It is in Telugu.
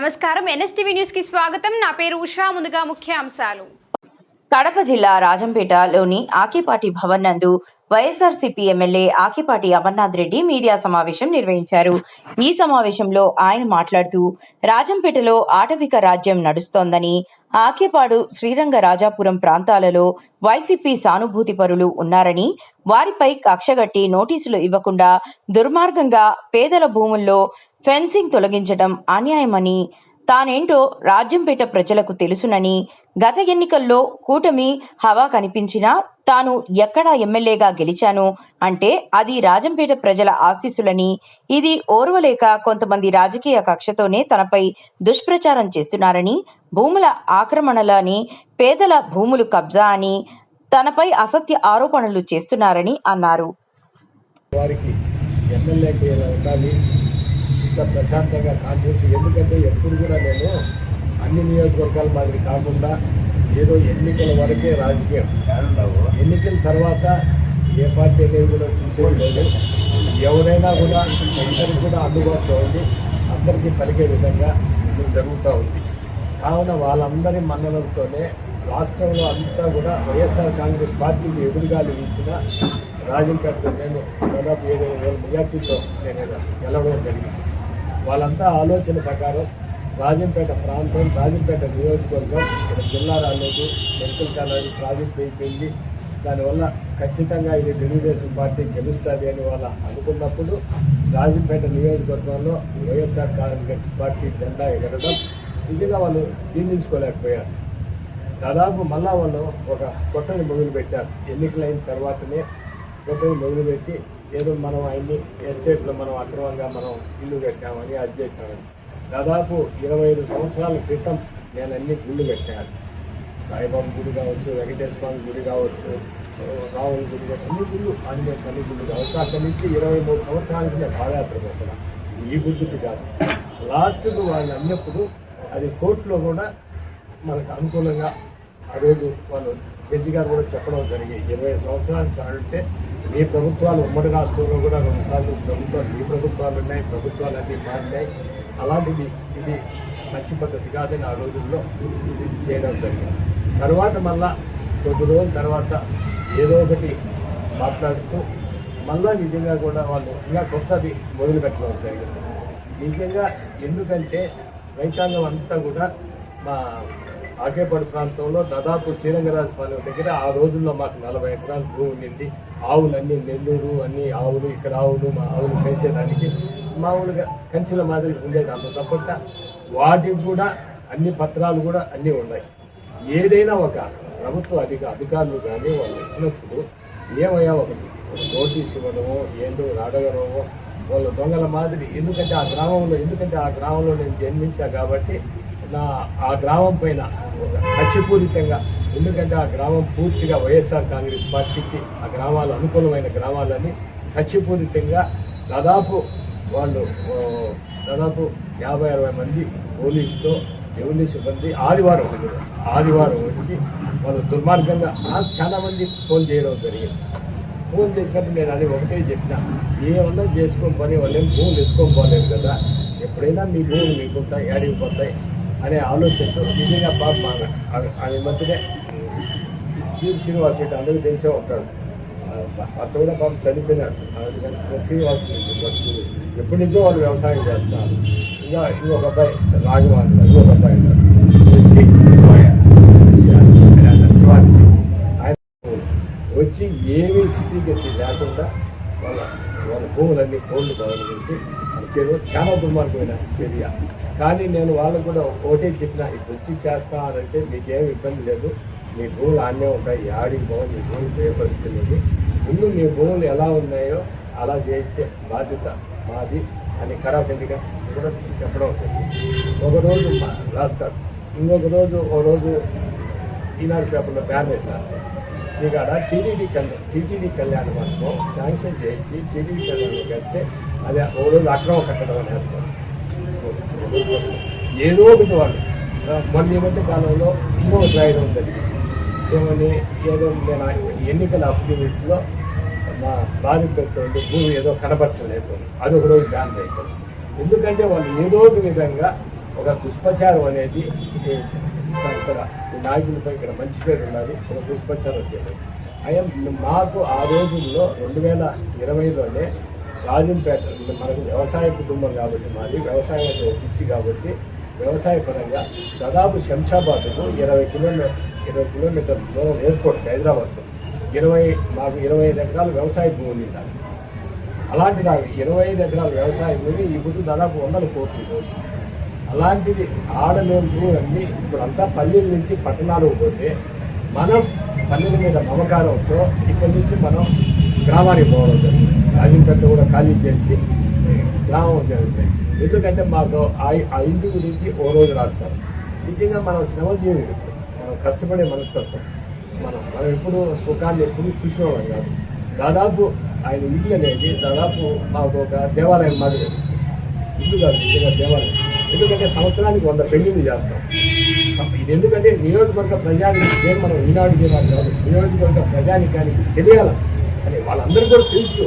నమస్కారం ఎన్ఎస్టీవీ న్యూస్ కి స్వాగతం. నా పేరు ఉషా. ముందుగా ముఖ్యాంశాలు. కడప జిల్లా రాజంపేటలోని ఆకిపాటి భవన్ నందు వైఎస్ఆర్సీపీ ఎమ్మెల్యే ఆకిపాటి అమర్నాథ్ రెడ్డి మీడియా సమావేశం నిర్వహించారు. ఈ సమావేశంలో ఆయన మాట్లాడుతూ రాజంపేటలో ఆటవిక రాజ్యం నడుస్తోందని, ఆకేపాడు శ్రీరంగరాజాపురం ప్రాంతాలలో వైసీపీ సానుభూతి పరులు ఉన్నారని, వారిపై కక్షగట్టి నోటీసులు ఇవ్వకుండా దుర్మార్గంగా పేదల భూముల్లో ఫెన్సింగ్ తొలగించడం అన్యాయమని, తానేంటో రాజంపేట ప్రజలకు తెలుసునని, గత ఎన్నికల్లో కూటమి హవా కనిపించినా తాను ఎక్కడా ఎమ్మెల్యేగా గెలిచాను అంటే అది రాజంపేట ప్రజల ఆశీస్సులని, ఇది ఓర్వలేక కొంతమంది రాజకీయ కక్షతోనే తనపై దుష్ప్రచారం చేస్తున్నారని, భూముల ఆక్రమణలని, పేదల భూములు కబ్జా అని తనపై అసత్య ఆరోపణలు చేస్తున్నారని అన్నారు. వారికి ఎమ్మెల్యేకి ఉండాలి ఇంత ప్రశాంతంగా కాన్ఫరెన్స్. ఎందుకంటే ఎప్పుడు కూడా నేను అన్ని నియోజకవర్గాల మాదిరి కాకుండా ఏదో ఎన్నికల వరకే రాజకీయం, ఎన్నికల తర్వాత ఏ పార్టీ అనేది కూడా చూసేది లేదు. ఎవరైనా కూడా అందరికీ కూడా అందుబాటులో ఉంది, అందరికీ పలికే విధంగా జరుగుతూ ఉంది. కావున వాళ్ళందరి మన్ననలతోనే రాష్ట్రంలో అంతా కూడా వైఎస్ఆర్ కాంగ్రెస్ పార్టీకి ఎదురుగాలి వీసిన రాజంపేటలో నేను దాదాపు 7,000 మెజార్టీతో నేను గెలవడం జరిగింది. వాళ్ళంతా ఆలోచన ప్రకారం రాజంపేట ప్రాంతం, రాజంపేట నియోజకవర్గం ఇక్కడ జిల్లా రాలేదు, మెడికల్ కాలేజ్ ప్రాజెక్ట్ అయిపోయింది, దానివల్ల ఖచ్చితంగా ఇది తెలుగుదేశం పార్టీ గెలుస్తుంది అని వాళ్ళు అనుకున్నప్పుడు రాజంపేట నియోజకవర్గంలో వైఎస్ఆర్ కాంగ్రెస్ పార్టీ జెండా ఎగరడం నిజంగా వాళ్ళు జీర్ణించుకోలేకపోయారు. దాదాపు మళ్ళా వాళ్ళు ఒక కొట్టని మొదలుపెట్టారు. ఎన్నికలైన తర్వాతనే కొట్టని మొదలుపెట్టి ఏదో మనం అన్ని ఎస్టేట్లో మనం అక్రమంగా మనం ఇల్లు కట్టామని అది చేసినామని. దాదాపు 25 సంవత్సరాల క్రితం నేను అన్ని గుళ్ళు కట్టాను. సాయిబాబా గుడి కావచ్చు, వెంకటేశ్వర స్వామి గుడి కావచ్చు, రావుల గుడి కావచ్చు, అన్ని గుళ్ళు, ఆంజనేయ స్వామి గుళ్ళు కావచ్చు. అక్కడి నుంచి 23 సంవత్సరాలకి నేను పాదయాత్ర పోతున్నా. ఈ గుర్తుకి కాదు, లాస్ట్కు వాళ్ళు అన్నప్పుడు అది కోర్టులో కూడా మనకు అనుకూలంగా ఆ రోజు వాళ్ళు జడ్జి గారు కూడా చెప్పడం జరిగింది. 20 సంవత్సరాలు చాలంటే మీ ప్రభుత్వాలు ఉమ్మడి రాష్ట్రంలో కూడా 2 సార్లు ప్రభుత్వాలు, ఈ ప్రభుత్వాలు ఉన్నాయి, ప్రభుత్వాలు అన్నీ మారినాయి, అలాంటిది ఇది మంచి పద్ధతి కాదని ఆ రోజుల్లో ఇది చేయడం జరిగింది. తర్వాత మళ్ళా కొద్ది రోజుల తర్వాత ఏదో ఒకటి మాట్లాడుతూ మళ్ళా నిజంగా కూడా వాళ్ళు ఇంకా కొత్తది మొదలు పెట్టడం జరిగింది. నిజంగా ఎందుకంటే రైతాంగం అంతా కూడా మా ఆకేపాడు ప్రాంతంలో దాదాపు శ్రీరంగరాజపాలెం దగ్గర ఆ రోజుల్లో మాకు 40 ఎకరాలు భూమి ఉండింది. ఆవులన్నీ నెల్లూరు అన్ని ఆవులు, ఇక్కడ ఆవులు, మా ఆవులు పెంచేదానికి మామూలుగా కంచెల మాదిరి ఉండేది. అంత తప్పక వాటికి కూడా అన్ని పత్రాలు కూడా అన్నీ ఉన్నాయి. ఏదైనా ఒక ప్రభుత్వ అధికారులు కానీ వాళ్ళు వచ్చినప్పుడు ఏమయ్యా ఒకటి నోటీస్ ఇవ్వడమో ఏంటో అడగడమో వాళ్ళ దొంగల మాదిరి. ఎందుకంటే ఆ గ్రామంలో నేను జన్మించా కాబట్టి ఆ గ్రామం పైన ఒక కక్షపూరితంగా, ఎందుకంటే ఆ గ్రామం పూర్తిగా వైఎస్ఆర్ కాంగ్రెస్ పార్టీకి ఆ గ్రామాలు అనుకూలమైన గ్రామాలని కక్షపూరితంగా దాదాపు 50-60 మంది పోలీసుతో రెవెన్యూ సిబ్బంది ఆదివారం వచ్చి వాళ్ళు దుర్మార్గంగా నాకు చాలామంది ఫోన్ చేయడం జరిగింది. ఫోన్ చేసినప్పుడు నేను అది ఒకటే చెప్పిన, ఏమన్నా చేసుకొని పని వాళ్ళేం భూములు ఎత్తుకొని పోలేదు కదా, ఎప్పుడైనా మీ భూములు మీకుంటాయి, ఏడిగిపోతాయి అనే ఆలోచనతో నిజంగా పాప ఆమె మధ్యనే శ్రీనివాస్ రెడ్డి అందరూ తెలిసే ఉంటాడు. అత్త కూడా పాపం చనిపోయినాడు. శ్రీనివాస్ రెడ్డి ఎప్పటి నుంచో వాళ్ళు వ్యవసాయం చేస్తున్నారు. ఇంకొక అబ్బాయి రాఘవాన్, ఇంకొక అబ్బాయి ఆయన వచ్చి ఏమీ స్థితిగతి లేకుండా వాళ్ళ భూములన్నీ కోళ్ళు బాగుంటుంది. చాలా దుర్మార్గమైన చర్య. కానీ నేను వాళ్ళకు కూడా ఒకటే చెప్పిన, ఇప్పుడు వచ్చి చేస్తానంటే మీకేం ఇబ్బంది లేదు, మీ భూములు ఆనే ఉంటాయి, ఆడికి పోవాలి, మీ భూములు పోయే పరిస్థితి లేదు, ముందు మీ భూములు ఎలా ఉన్నాయో అలా చేయించే బాధ్యత మాది అని కరాఖండిగా కూడా చెప్పడం జరిగింది. ఒకరోజు రాస్తారు, ఓ రోజు ఈనాడు పేపర్లో బ్యానర్ రాస్తారు. ఇక్కడ టీటీడీ కళ్యాణ మండపం శాంక్షన్ చేయించి టీటీడీ కళ్యాణం కడితే అది ఓ రోజు అక్రమ కట్టడం అని వేస్తారు. ఏదో ఒకటి వాళ్ళు మొన్న మధ్య కాలంలో ఇంకొక రాయడం జరిగింది. ఏమని ఏదో నేను ఎన్నికల అఫిడవిట్లో మా భార్య పెట్టండి భూమి ఏదో కనపరచలేదు, అది ఒక రోజు బ్యాన్ అయిపోయింది. ఎందుకంటే వాళ్ళు ఏదో ఒక విధంగా ఒక పుష్పచారం అనేది ఇక్కడ నాయకులపై ఇక్కడ మంచి పేరు ఉన్నది. ఒక పుష్పచారం చేయడం మాకు ఆ రోజుల్లో 2020లోనే రాజంపేట మనకు వ్యవసాయ కుటుంబం కాబట్టి మాది వ్యవసాయం పిచ్చి కాబట్టి వ్యవసాయ పరంగా దాదాపు శంషాబాద్కు 20 కిలోమీటర్ల దూరం ఎయిర్పోర్ట్ హైదరాబాద్లో మాకు 25 ఎకరాలు వ్యవసాయ భూమి ఉండాలి. అలాంటి నాకు 25 ఎకరాల వ్యవసాయ భూమి ఇప్పుడు దాదాపు 100 కోట్లు. అలాంటిది ఆడలేంపు అన్నీ ఇప్పుడంతా పల్లెల నుంచి పట్టణాలకు పోతే మనం పల్లెల మీద మమకారంతో ఇక్కడి నుంచి మనం గ్రామానికి పోవడం జరుగుతుంది. రాజంపేట కూడా ఖాళీ చేసి గ్రామం జరుగుతుంది. ఎందుకంటే మాకు ఆ ఇంటి గురించి ఓ రోజు రాస్తారు. నిజంగా మనం శ్రమజీవి, మనం కష్టపడే మనస్తత్వం, మనం ఎప్పుడు సుఖాన్ని ఎప్పుడు చూసినవాళ్ళం కాదు. దాదాపు ఆయన ఇల్లు అనేది దాదాపు మాకు ఒక దేవాలయం మాదిరి ఇల్లు కాదు, నిజంగా దేవాలయం. ఎందుకంటే సంవత్సరానికి 100 పెళ్లిళ్ళు చేస్తాం. ఇది ఎందుకంటే నియోజకవర్గ ప్రజానికి మనం ఈనాడు జిల్లా కాదు, నియోజకవర్గ ప్రజానికానికి తెలియాలి అని వాళ్ళందరూ కూడా తెలుసు.